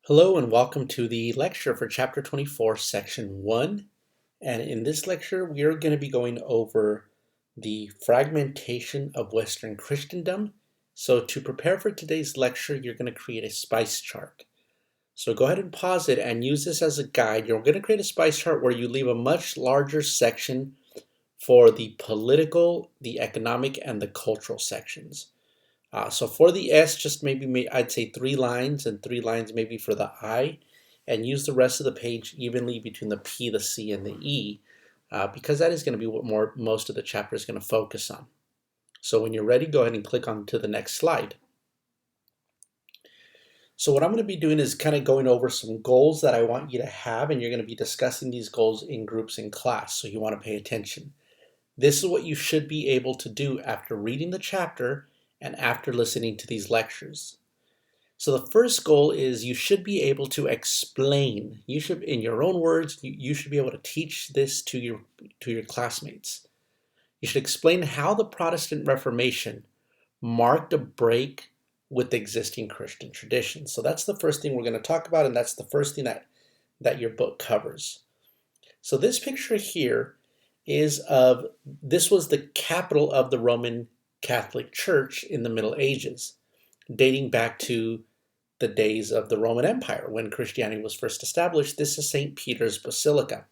Hello and welcome to the lecture for Chapter 24, Section 1. And in this lecture, we are going to be going over the fragmentation of Western Christendom. So to prepare for today's lecture, you're going to create a spice chart. So go ahead and pause it and use this as a guide. You're going to create a spice chart where you leave a much larger section for the political, the economic, and the cultural sections. So for the S, just maybe I'd say 3 lines and 3 lines maybe for the I, and use the rest of the page evenly between the P, the C, and the E, because that is going to be what most of the chapter is going to focus on. So when you're ready, go ahead and click on to the next slide. So what I'm going to be doing is kind of going over some goals that I want you to have, and you're going to be discussing these goals in groups in class, so you want to pay attention. This is what you should be able to do after reading the chapter and after listening to these lectures. So the first goal is you should be able to explain. You should, in your own words, you should be able to teach this to your classmates. You should explain how the Protestant Reformation marked a break with existing Christian traditions. So that's the first thing we're going to talk about, and that's the first thing that your book covers. So this picture here this was the capital of the Roman Catholic Church in the Middle Ages, dating back to the days of the Roman Empire when Christianity was first established. This is St. Peter's Basilica.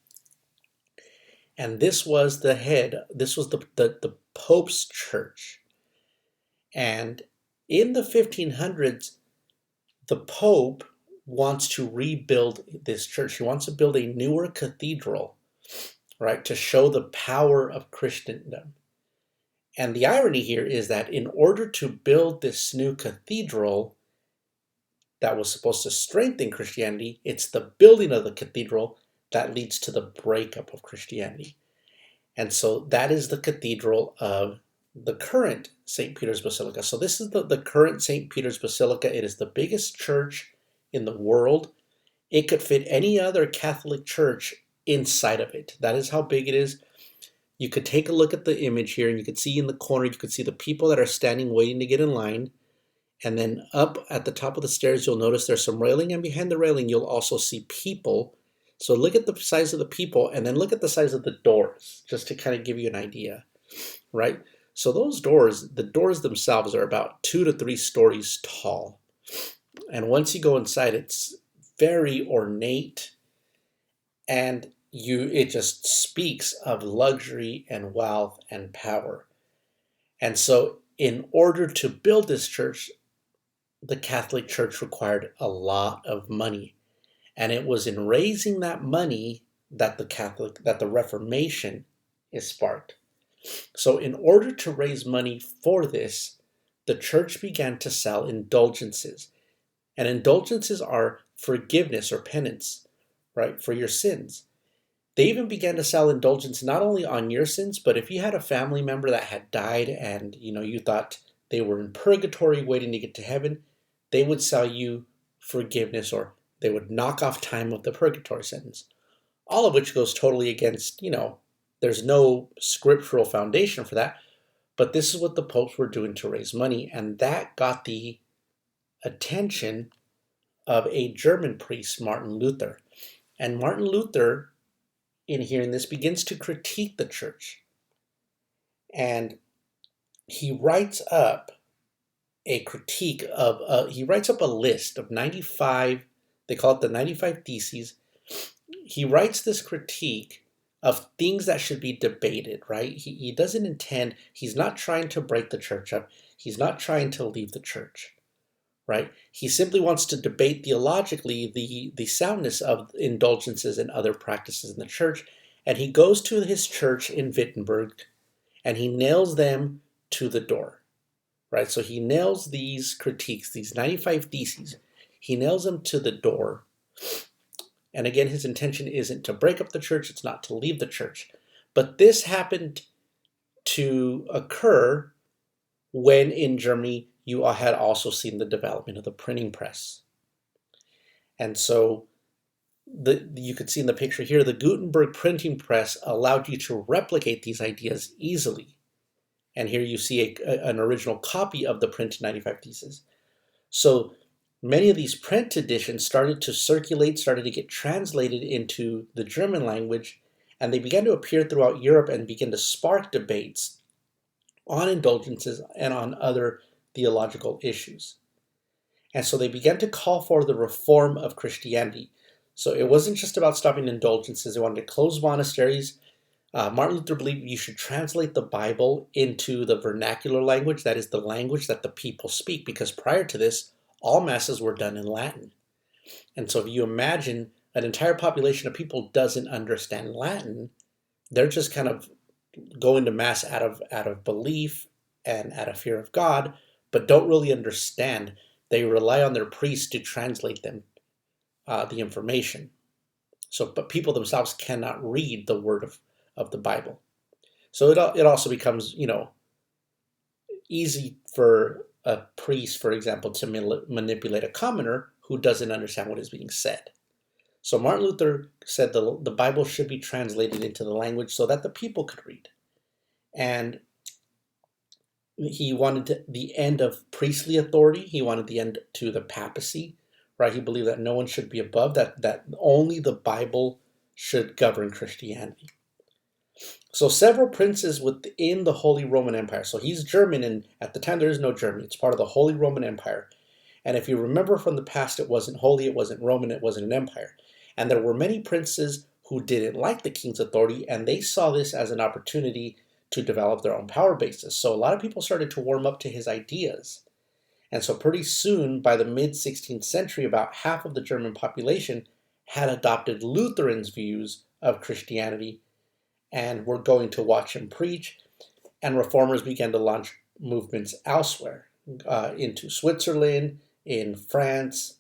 And this was the Pope's church. And in the 1500s, the Pope wants to rebuild this church. He wants to build a newer cathedral, right, to show the power of Christendom. And the irony here is that in order to build this new cathedral that was supposed to strengthen Christianity, it's the building of the cathedral that leads to the breakup of Christianity. And so that is the cathedral of the current St. Peter's Basilica. So this is the current St. Peter's Basilica. It is the biggest church in the world. It could fit any other Catholic church inside of it. That is how big it is. You could take a look at the image here, and you could see in the corner, you could see the people that are standing waiting to get in line. And then up at the top of the stairs, you'll notice there's some railing, and behind the railing, you'll also see people. So look at the size of the people, and then look at the size of the doors, just to kind of give you an idea, right? So those doors, the doors themselves are about 2 to 3 stories tall. And once you go inside, it's very ornate, and it just speaks of luxury and wealth and power. And so in order to build this church, the Catholic Church required a lot of money. And it was in raising that money that the Reformation is sparked. So in order to raise money for this, the church began to sell indulgences. And indulgences are forgiveness or penance, right, for your sins. They even began to sell indulgence not only on your sins, but if you had a family member that had died and you thought they were in purgatory waiting to get to heaven, they would sell you forgiveness, or they would knock off time of the purgatory sentence. All of which goes totally against, there's no scriptural foundation for that, but this is what the popes were doing to raise money, and that got the attention of a German priest, Martin Luther. And Martin Luther, in this, begins to critique the church. And he writes up a list of 95, they call it the 95 Theses. He writes this critique of things that should be debated, right? He doesn't intend, he's not trying to break the church up. He's not trying to leave the church, right? He simply wants to debate theologically the soundness of indulgences and other practices in the church. And he goes to his church in Wittenberg and he nails them to the door, right? So he nails these critiques, these 95 Theses, he nails them to the door. And again, his intention isn't to break up the church, it's not to leave the church. But this happened to occur when in Germany you had also seen the development of the printing press. And so you could see in the picture here, the Gutenberg printing press allowed you to replicate these ideas easily. And here you see an original copy of the printed 95 Theses. So Many of these print editions started to circulate, started to get translated into the German language, and they began to appear throughout Europe and begin to spark debates on indulgences and on other theological issues. And so they began to call for the reform of Christianity. So it wasn't just about stopping indulgences. They wanted to close monasteries. Martin Luther believed you should translate the Bible into the vernacular language, that is, the language that the people speak, because prior to this, all masses were done in Latin. And so if you imagine an entire population of people doesn't understand Latin, they're just kind of going to mass out of belief and out of fear of God, but don't really understand. They rely on their priests to translate them the information. So, but people themselves cannot read the word of the Bible. So it also becomes, easy for a priest, for example, to manipulate a commoner who doesn't understand what is being said. So Martin Luther said the Bible should be translated into the language so that the people could read. And he wanted the end of priestly authority. He wanted the end to the papacy, right? He believed that no one should be above, that only the Bible should govern Christianity. So several princes within the Holy Roman Empire. So he's German, and at the time there is no Germany. It's part of the Holy Roman Empire. And if you remember from the past, it wasn't holy, it wasn't Roman, it wasn't an empire. And there were many princes who didn't like the king's authority, and they saw this as an opportunity to develop their own power bases. So a lot of people started to warm up to his ideas. And so pretty soon, by the mid-16th century, about half of the German population had adopted Lutherans' views of Christianity and were going to watch him preach. And reformers began to launch movements elsewhere, into Switzerland, in France,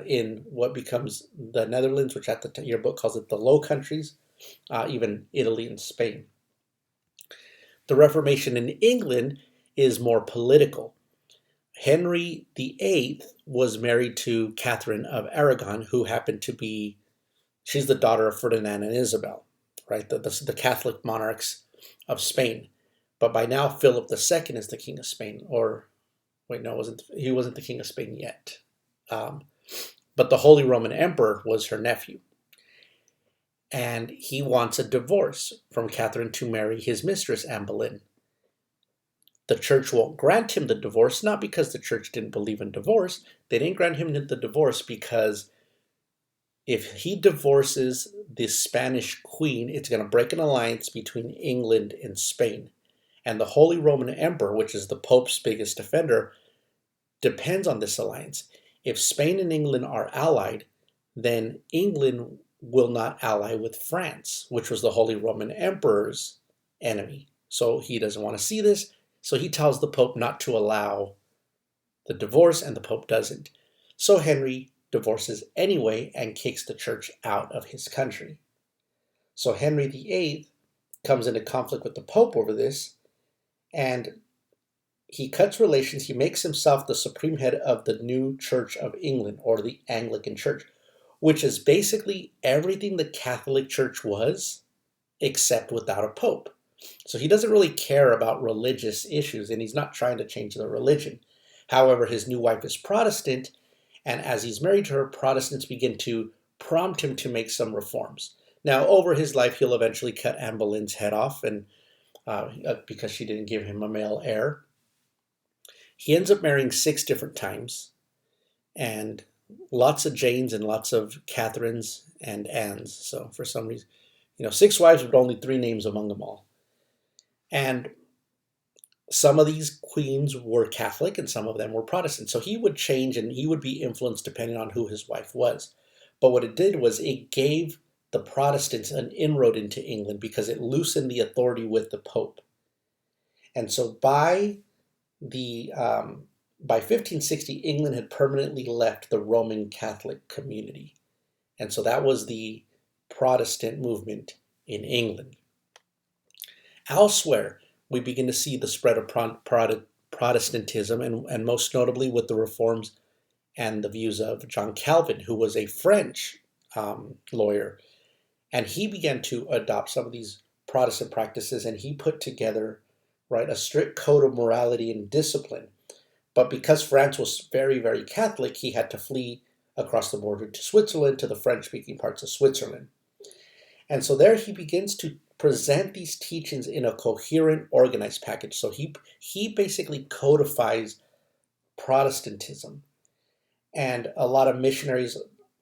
in what becomes the Netherlands, which your book calls it the Low Countries, even Italy and Spain. The Reformation in England is more political. Henry VIII was married to Catherine of Aragon, who happened to be, she's the daughter of Ferdinand and Isabel, right? The Catholic monarchs of Spain. But by now, Philip II is the king of Spain. Or, wait, no, he wasn't the king of Spain yet. But the Holy Roman Emperor was her nephew. And he wants a divorce from Catherine to marry his mistress, Anne Boleyn. The church won't grant him the divorce, not because the church didn't believe in divorce. They didn't grant him the divorce because if he divorces the Spanish queen, it's going to break an alliance between England and Spain. And the Holy Roman Emperor, which is the Pope's biggest defender, depends on this alliance. If Spain and England are allied, then England will not ally with France, which was the Holy Roman Emperor's enemy. So he doesn't want to see this. So he tells the Pope not to allow the divorce, and the Pope doesn't. So Henry divorces anyway and kicks the church out of his country. So Henry VIII comes into conflict with the Pope over this, and he cuts relations. He makes himself the supreme head of the new Church of England, or the Anglican Church, which is basically everything the Catholic Church was, except without a pope. So he doesn't really care about religious issues, and he's not trying to change the religion. However, his new wife is Protestant, and as he's married to her, Protestants begin to prompt him to make some reforms. Now, over his life, he'll eventually cut Anne Boleyn's head off, and because she didn't give him a male heir. He ends up marrying 6 different times, and lots of Janes and lots of Catherines and Annes. So for some reason, 6 wives with only 3 names among them all. And some of these queens were Catholic and some of them were Protestant. So he would change and he would be influenced depending on who his wife was. But what it did was it gave the Protestants an inroad into England because it loosened the authority with the Pope. And so by 1560, England had permanently left the Roman Catholic community. And so that was the Protestant movement in England. Elsewhere, we begin to see the spread of Protestantism, and most notably with the reforms and the views of John Calvin, who was a French lawyer. And he began to adopt some of these Protestant practices, and he put together, right, a strict code of morality and discipline. But because France was very, very Catholic, he had to flee across the border to Switzerland, to the French-speaking parts of Switzerland. And so there he begins to present these teachings in a coherent, organized package. So he basically codifies Protestantism. And a lot of missionaries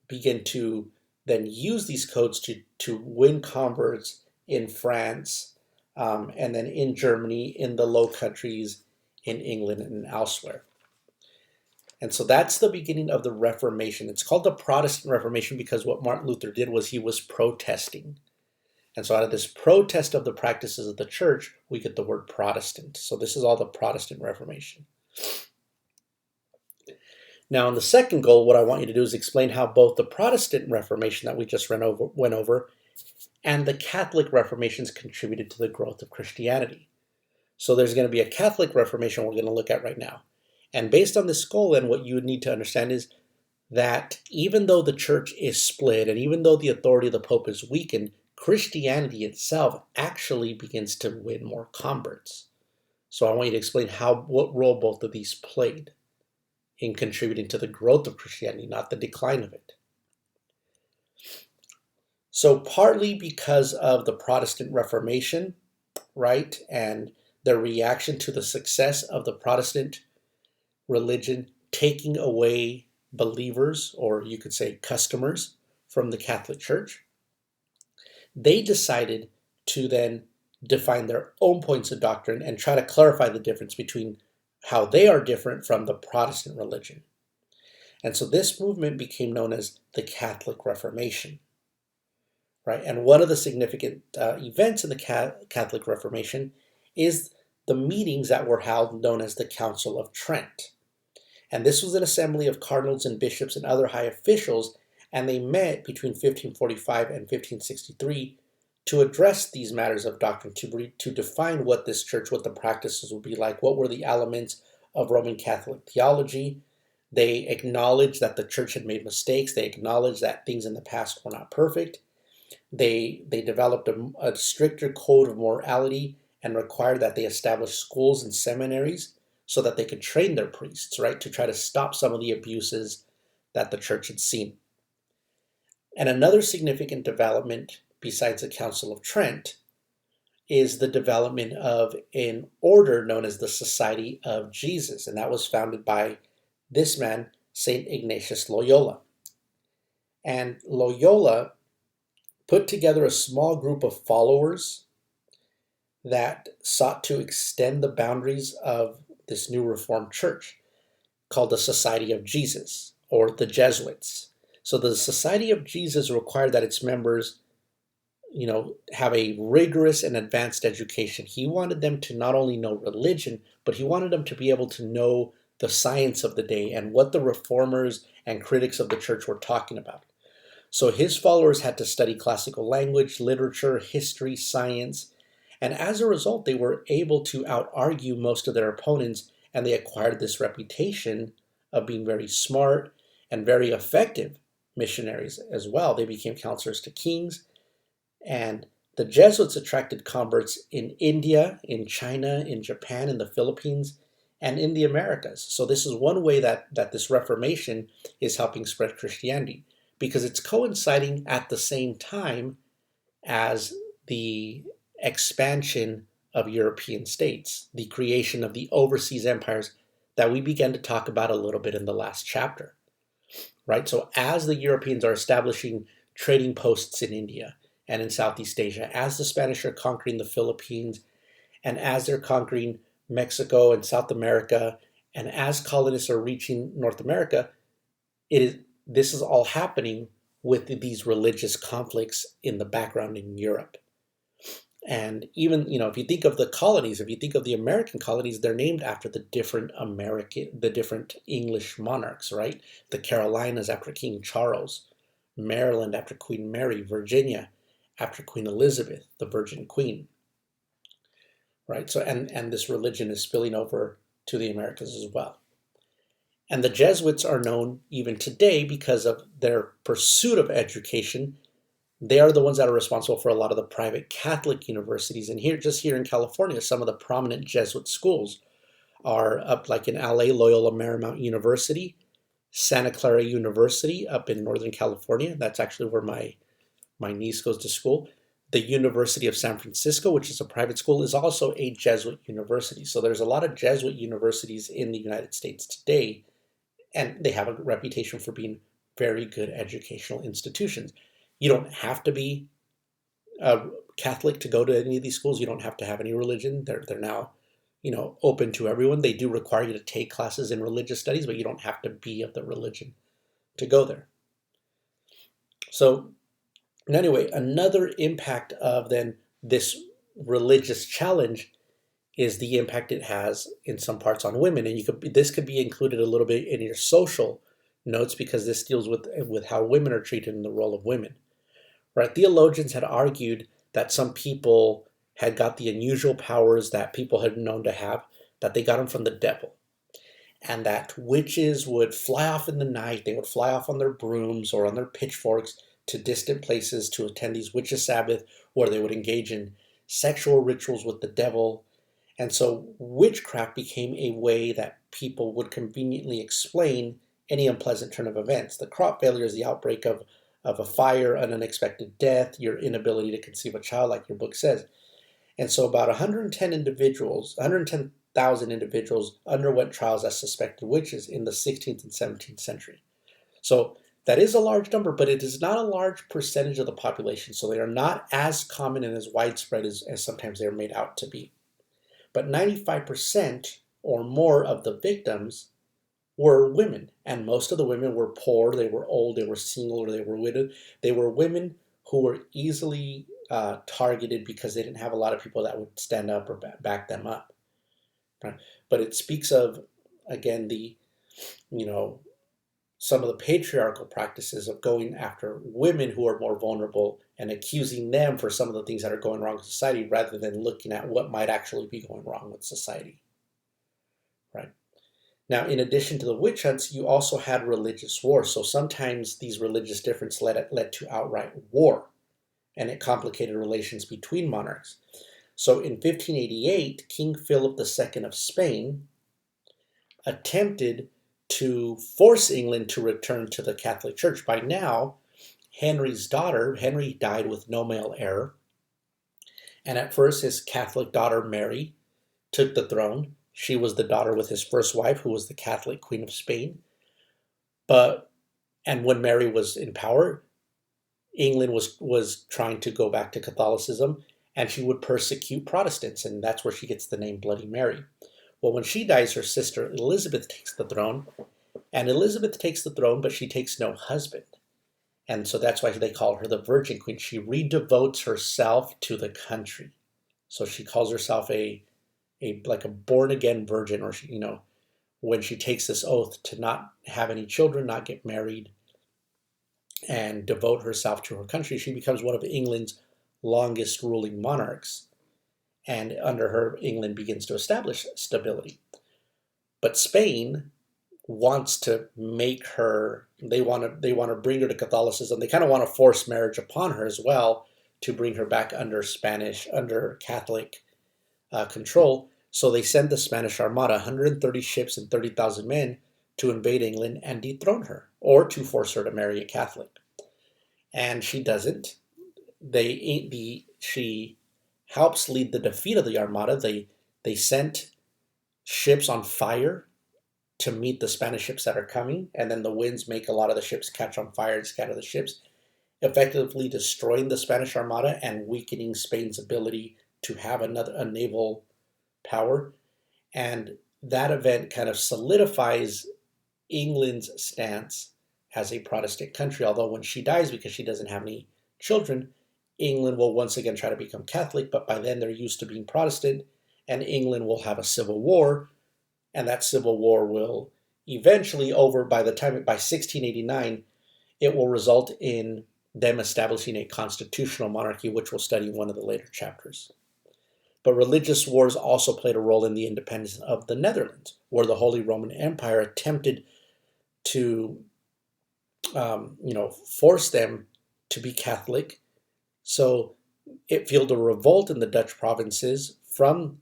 begin to then use these codes to win converts in France, and then in Germany, in the Low Countries, in England, and elsewhere. And so that's the beginning of the Reformation. It's called the Protestant Reformation because what Martin Luther did was he was protesting. And so out of this protest of the practices of the church, we get the word Protestant. So this is all the Protestant Reformation. Now, in the second goal, what I want you to do is explain how both the Protestant Reformation that we just went over and the Catholic Reformations contributed to the growth of Christianity. So there's going to be a Catholic Reformation we're going to look at right now. And based on this goal, then what you would need to understand is that even though the church is split and even though the authority of the Pope is weakened, Christianity itself actually begins to win more converts. So I want you to explain what role both of these played in contributing to the growth of Christianity, not the decline of it. So partly because of the Protestant Reformation, right, and the reaction to the success of the Protestant religion taking away believers, or you could say customers, from the Catholic Church, they decided to then define their own points of doctrine and try to clarify the difference between how they are different from the Protestant religion. And so this movement became known as the Catholic Reformation, right? And one of the significant events in the Catholic Reformation is the meetings that were held known as the Council of Trent. And this was an assembly of cardinals and bishops and other high officials, and they met between 1545 and 1563 to address these matters of doctrine, to define what this church, what the practices would be like, what were the elements of Roman Catholic theology. They acknowledged that the church had made mistakes. They acknowledged that things in the past were not perfect. They developed a stricter code of morality and required that they establish schools and seminaries so that they could train their priests, right, to try to stop some of the abuses that the church had seen. And another significant development besides the Council of Trent is the development of an order known as the Society of Jesus, and that was founded by this man, St. Ignatius Loyola. And Loyola put together a small group of followers that sought to extend the boundaries of this new Reformed church called the Society of Jesus, or the Jesuits. So the Society of Jesus required that its members have a rigorous and advanced education. He wanted them to not only know religion, but he wanted them to be able to know the science of the day and what the reformers and critics of the church were talking about. So his followers had to study classical language, literature, history, science, and as a result, they were able to out-argue most of their opponents, and they acquired this reputation of being very smart and very effective missionaries as well. They became counselors to kings, and the Jesuits attracted converts in India, in China, in Japan, in the Philippines, and in the Americas. So this is one way that this Reformation is helping spread Christianity, because it's coinciding at the same time as the expansion of European states, the creation of the overseas empires that we began to talk about a little bit in the last chapter, right? So as the Europeans are establishing trading posts in India and in Southeast Asia, as the Spanish are conquering the Philippines, and as they're conquering Mexico and South America, and as colonists are reaching North America, this is all happening with these religious conflicts in the background in Europe. And even, if you think of the colonies, if you think of the American colonies, they're named after the different English monarchs, right? The Carolinas after King Charles, Maryland after Queen Mary, Virginia after Queen Elizabeth, the Virgin Queen, right? So, and this religion is spilling over to the Americas as well. And the Jesuits are known even today because of their pursuit of education. They are the ones that are responsible for a lot of the private Catholic universities. And here in California, some of the prominent Jesuit schools are up like in LA, Loyola Marymount University, Santa Clara University up in Northern California. That's actually where my niece goes to school. The University of San Francisco, which is a private school, is also a Jesuit university. So there's a lot of Jesuit universities in the United States today, and they have a reputation for being very good educational institutions. You don't have to be a Catholic to go to any of these schools. You don't have to have any religion. They're now, open to everyone. They do require you to take classes in religious studies, but you don't have to be of the religion to go there. So, anyway, another impact of then this religious challenge is the impact it has in some parts on women, and this could be included a little bit in your social notes because this deals with how women are treated in the role of women. Right? Theologians had argued that some people had got the unusual powers that people had known to have, that they got them from the devil, and that witches would fly off in the night. They would fly off on their brooms or on their pitchforks to distant places to attend these witches' Sabbath, where they would engage in sexual rituals with the devil. And so witchcraft became a way that people would conveniently explain any unpleasant turn of events. The crop failure is the outbreak of a fire, an unexpected death, your inability to conceive a child, like your book says. And so about 110,000 individuals underwent trials as suspected witches in the 16th and 17th century. So that is a large number, but it is not a large percentage of the population. So they are not as common and as widespread as sometimes they're made out to be. But 95% or more of the victims were women, and most of the women were poor, they were old, they were single, or they were widowed. They were women who were easily targeted because they didn't have a lot of people that would stand up or back them up. Right? But it speaks of, again, some of the patriarchal practices of going after women who are more vulnerable and accusing them for some of the things that are going wrong in society rather than looking at what might actually be going wrong with society. Right? Now, in addition to the witch hunts, you also had religious wars. So sometimes these religious differences led to outright war, and it complicated relations between monarchs. So in 1588, King Philip II of Spain attempted to force England to return to the Catholic Church. By now, Henry died with no male heir, and at first his Catholic daughter Mary took the throne. She was the daughter with his first wife, who was the Catholic Queen of Spain. And when Mary was in power, England was trying to go back to Catholicism, and she would persecute Protestants, and that's where she gets the name Bloody Mary. Well, when she dies, her sister Elizabeth takes the throne, but she takes no husband. And so that's why they call her the Virgin Queen. She redevotes herself to the country. So she calls herself like a born-again virgin, or when she takes this oath to not have any children, not get married, and devote herself to her country, she becomes one of England's longest ruling monarchs. And under her, England begins to establish stability. But Spain wants to make her, they want to bring her to Catholicism. They kind of want to force marriage upon her as well to bring her back under Catholic control. So they send the Spanish Armada, 130 ships and 30,000 men, to invade England and dethrone her, or to force her to marry a Catholic. And she doesn't. She helps lead the defeat of the Armada. They sent ships on fire to meet the Spanish ships that are coming, and then the winds make a lot of the ships catch on fire and scatter the ships, effectively destroying the Spanish Armada and weakening Spain's ability to have a naval power. And that event kind of solidifies England's stance as a Protestant country, although when she dies, because she doesn't have any children, England will once again try to become Catholic, but by then they're used to being Protestant, and England will have a civil war, and that civil war will eventually by 1689, it will result in them establishing a constitutional monarchy, which we'll study in one of the later chapters. But religious wars also played a role in the independence of the Netherlands, where the Holy Roman Empire attempted to force them to be Catholic. So it fueled a revolt in the Dutch provinces from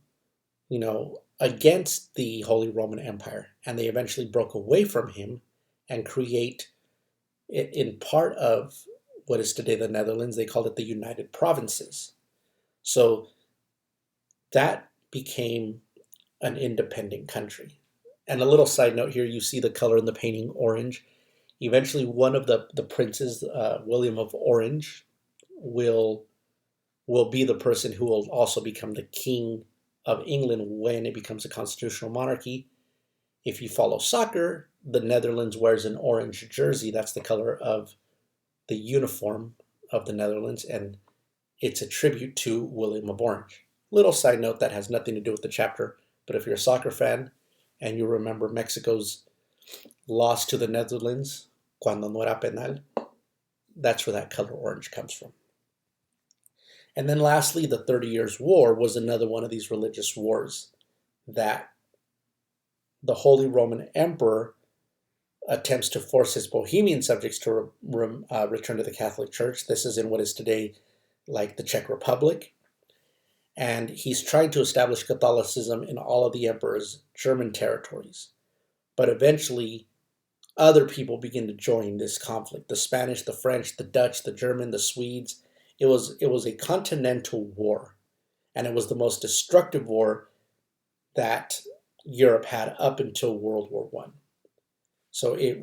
against the Holy Roman Empire, and they eventually broke away from him and create, in part of what is today the Netherlands, they called it the United Provinces. So that became an independent country. And a little side note here, you see the color in the painting orange. Eventually, one of the princes, William of Orange, will be the person who will also become the king of England when it becomes a constitutional monarchy. If you follow soccer, the Netherlands wears an orange jersey. That's the color of the uniform of the Netherlands, and it's a tribute to William of Orange. Little side note that has nothing to do with the chapter, but if you're a soccer fan and you remember Mexico's loss to the Netherlands, cuando no era penal, that's where that color orange comes from. And then lastly, the 30 Years' War was another one of these religious wars that the Holy Roman Emperor attempts to force his Bohemian subjects to return to the Catholic Church. This is in what is today like the Czech Republic. And he's trying to establish Catholicism in all of the emperor's German territories. But eventually, other people begin to join this conflict. The Spanish, the French, the Dutch, the German, the Swedes. It was a continental war. And it was the most destructive war that Europe had up until World War I. So it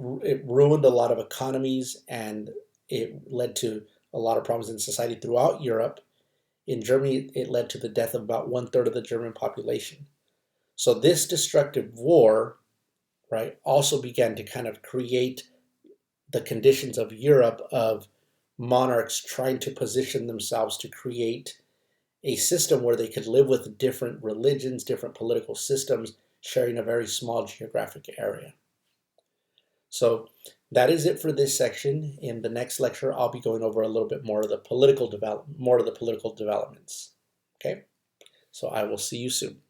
ruined a lot of economies, and it led to a lot of problems in society throughout Europe. In Germany, it led to the death of about 1/3 of the German population. So this destructive war, right, also began to kind of create the conditions of Europe of monarchs trying to position themselves to create a system where they could live with different religions, different political systems, sharing a very small geographic area. So that is it for this section. In the next lecture, I'll be going over a little bit more of the political developments. Okay, so I will see you soon.